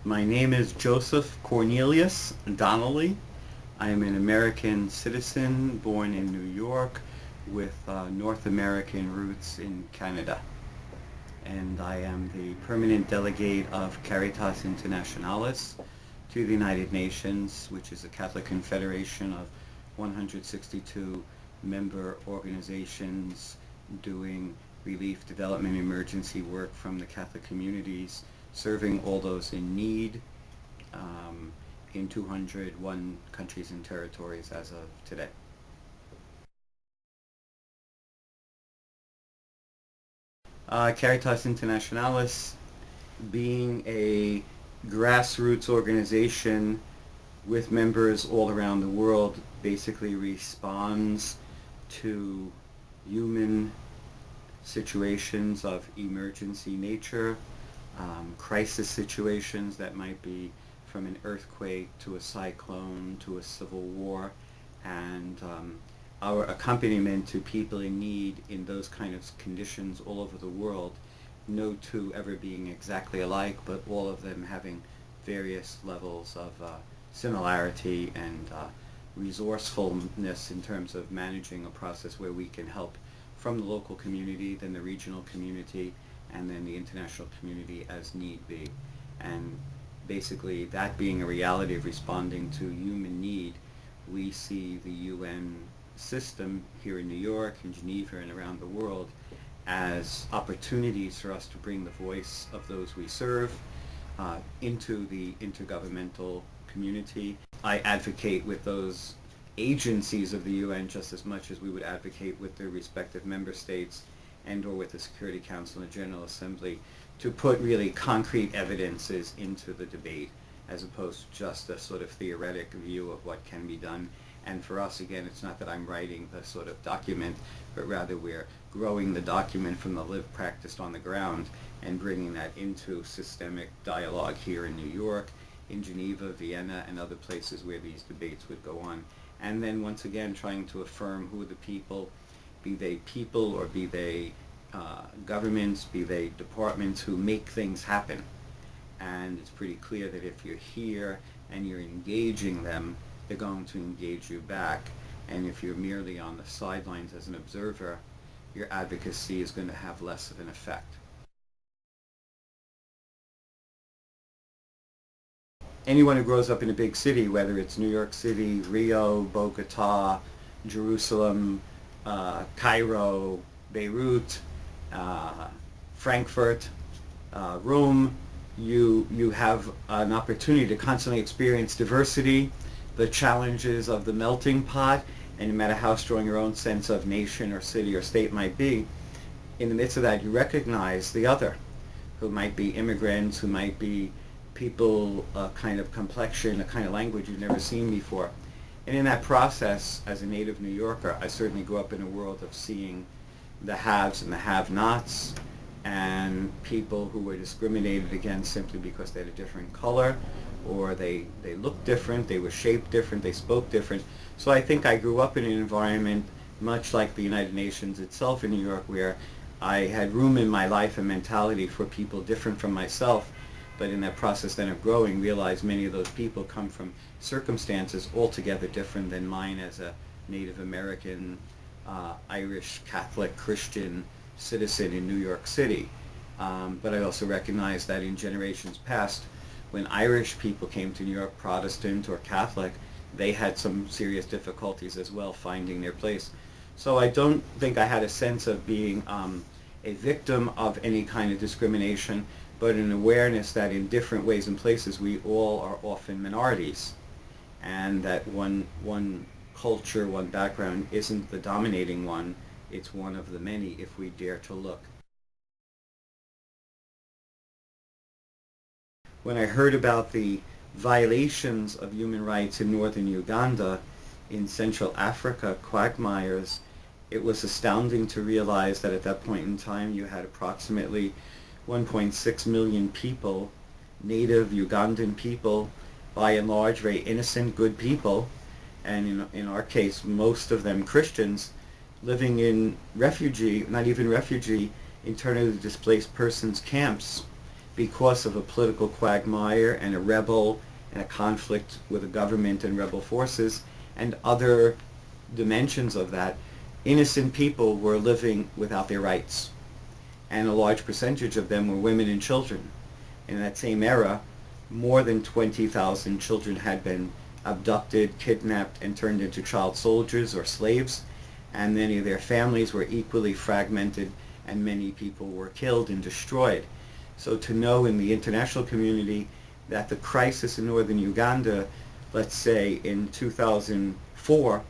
My name is Joseph Cornelius Donnelly. I am an American citizen born in New York with North American roots in Canada. And I am the permanent delegate of Caritas Internationalis to the United Nations, which is a Catholic confederation of 162 member organizations doing relief, development, emergency work from the Catholic communities, serving all those in need in 201 countries and territories as of today. Caritas Internationalis, being a grassroots organization with members all around the world, basically responds to human situations of emergency nature, crisis situations that might be from an earthquake to a cyclone to a civil war, and our accompaniment to people in need in those kind of conditions all over the world, no two ever being exactly alike, but all of them having various levels of similarity and resourcefulness in terms of managing a process where we can help from the local community, then the regional community, and then the international community as need be. And basically that being a reality of responding to human need, we see the UN system here in New York, in Geneva, and around the world as opportunities for us to bring the voice of those we serve into the intergovernmental community. I advocate with those agencies of the UN just as much as we would advocate with their respective member states and or with the Security Council and the General Assembly to put really concrete evidences into the debate as opposed to just a sort of theoretic view of what can be done. And for us, again, it's not that I'm writing the sort of document, but rather we're growing the document from the lived practice on the ground and bringing that into systemic dialogue here in New York, in Geneva, Vienna, and other places where these debates would go on. And then once again trying to affirm who the people, be they people or be they governments, be they departments, who make things happen. And it's pretty clear that if you're here and you're engaging them, they're going to engage you back. And if you're merely on the sidelines as an observer, your advocacy is going to have less of an effect. Anyone who grows up in a big city, whether it's New York City, Rio, Bogota, Jerusalem, Cairo, Beirut, Frankfurt, Rome, you have an opportunity to constantly experience diversity, the challenges of the melting pot, and no matter how strong your own sense of nation or city or state might be, in the midst of that you recognize the other, who might be immigrants, who might be people, a kind of complexion, a kind of language you've never seen before. And in that process, as a native New Yorker, I certainly grew up in a world of seeing the haves and the have-nots, and people who were discriminated against simply because they had a different color, or they looked different, they were shaped different, they spoke different. So I think I grew up in an environment much like the United Nations itself in New York, where I had room in my life and mentality for people different from myself, but in that process then of growing, realized many of those people come from circumstances altogether different than mine as a Native American, Irish, Catholic, Christian citizen in New York City. But I also recognize that in generations past, when Irish people came to New York, Protestant or Catholic, they had some serious difficulties as well finding their place. So I don't think I had a sense of being a victim of any kind of discrimination, but an awareness that in different ways and places we all are often minorities, and that one culture, one background isn't the dominating one, it's one of the many if we dare to look. When I heard about the violations of human rights in northern Uganda, in Central Africa, quagmires, it was astounding to realize that at that point in time you had approximately 1.6 million people, native Ugandan people, by and large very innocent, good people, and in our case most of them Christians, living in refugee, not even refugee, internally displaced persons camps because of a political quagmire and a rebel and a conflict with the government and rebel forces and other dimensions of that, innocent people were living without their rights. And a large percentage of them were women and children. In that same era, more than 20,000 children had been abducted, kidnapped, and turned into child soldiers or slaves, and many of their families were equally fragmented, and many people were killed and destroyed. So to know in the international community that the crisis in northern Uganda, let's say in 2004,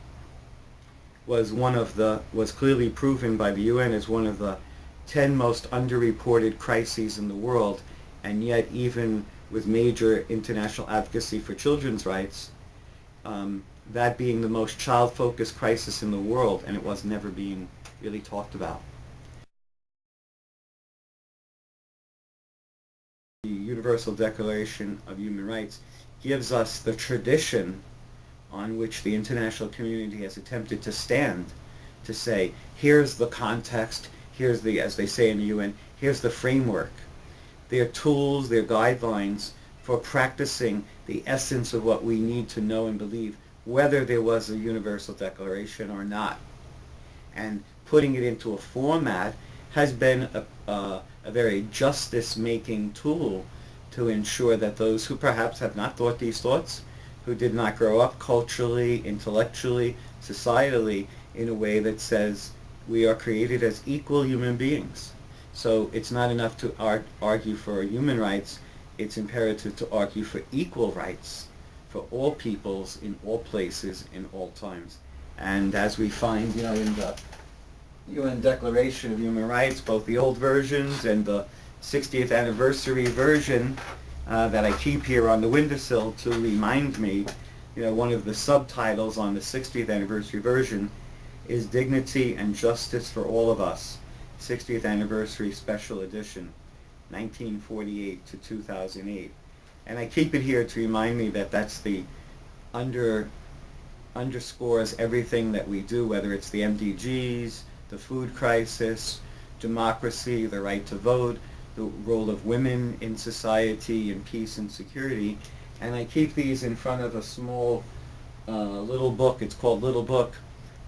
was clearly proven by the UN as one of the 10 most underreported crises in the world, and yet even with major international advocacy for children's rights, that being the most child-focused crisis in the world, and it was never being really talked about. The Universal Declaration of Human Rights gives us the tradition on which the international community has attempted to stand, to say, here's the context, here's the, as they say in the UN, here's the framework. They're tools, they're guidelines for practicing the essence of what we need to know and believe, whether there was a universal declaration or not. And putting it into a format has been a very justice-making tool to ensure that those who perhaps have not thought these thoughts, who did not grow up culturally, intellectually, societally, in a way that says we are created as equal human beings. So it's not enough to argue for human rights, it's imperative to argue for equal rights for all peoples in all places in all times. And as we find, in the UN Declaration of Human Rights, both the old versions and the 60th anniversary version that I keep here on the windowsill to remind me, one of the subtitles on the 60th anniversary version is Dignity and Justice for All of Us, 60th Anniversary Special Edition, 1948 to 2008. And I keep it here to remind me that that's the underscores everything that we do, whether it's the MDGs, the food crisis, democracy, the right to vote, the role of women in society, and peace and security. And I keep these in front of a small little book. It's called Little Book,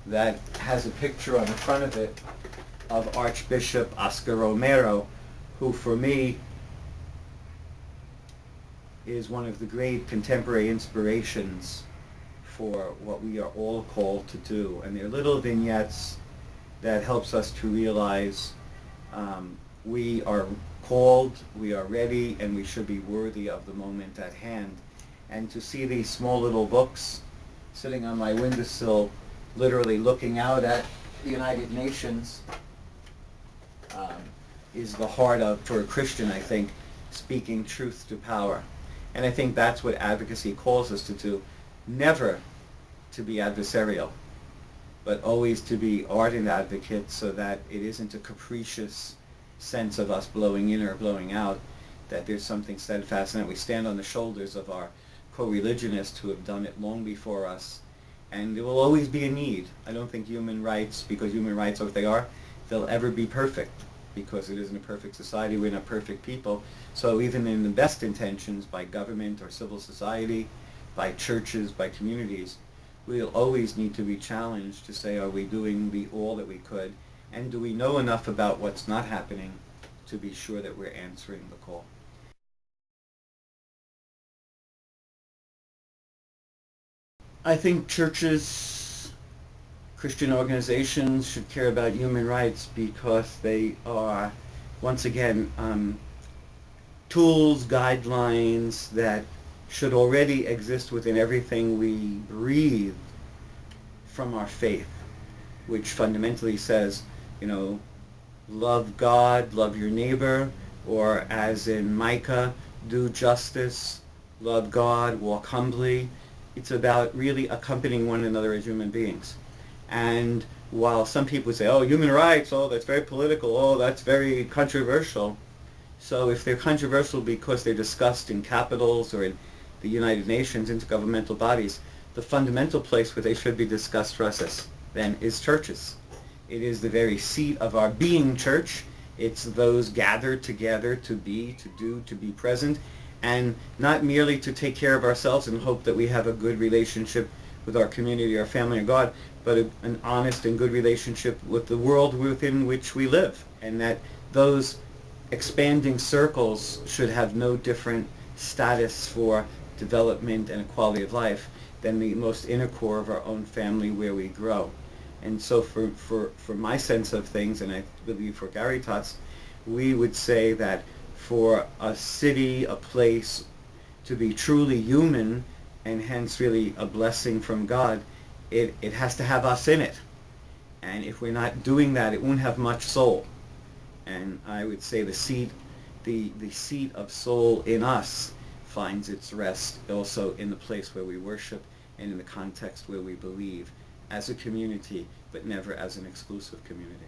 that has a picture on the front of it of Archbishop Oscar Romero, who for me is one of the great contemporary inspirations for what we are all called to do. And they're little vignettes that helps us to realize we are called, we are ready, and we should be worthy of the moment at hand. And to see these small little books sitting on my windowsill, literally looking out at the United Nations, is the heart of, for a Christian, I think, speaking truth to power. And I think that's what advocacy calls us to do. Never to be adversarial, but always to be ardent advocates, so that it isn't a capricious sense of us blowing in or blowing out, that there's something steadfast, and that we stand on the shoulders of our co-religionists who have done it long before us. And there will always be a need. I don't think human rights, because human rights are what they are, they'll ever be perfect, because it isn't a perfect society, we're not perfect people. So even in the best intentions by government or civil society, by churches, by communities, we'll always need to be challenged to say, are we doing all that we could? And do we know enough about what's not happening to be sure that we're answering the call? I think churches, Christian organizations should care about human rights because they are, once again, tools, guidelines that should already exist within everything we breathe from our faith, which fundamentally says, love God, love your neighbor, or as in Micah, do justice, love God, walk humbly. It's about really accompanying one another as human beings. And while some people say, oh, human rights, oh, that's very political, oh, that's very controversial. So if they're controversial because they're discussed in capitals or in the United Nations, intergovernmental bodies, the fundamental place where they should be discussed for us then is churches. It is the very seat of our being church. It's those gathered together to be, to do, to be present, and not merely to take care of ourselves and hope that we have a good relationship with our community, our family, and God, but an honest and good relationship with the world within which we live, and that those expanding circles should have no different status for development and quality of life than the most inner core of our own family where we grow. And so for my sense of things, and I believe for Caritas, we would say that for a city, a place to be truly human, and hence really a blessing from God, it has to have us in it. And if we're not doing that, it won't have much soul. And I would say the seat of soul in us finds its rest also in the place where we worship and in the context where we believe as a community, but never as an exclusive community.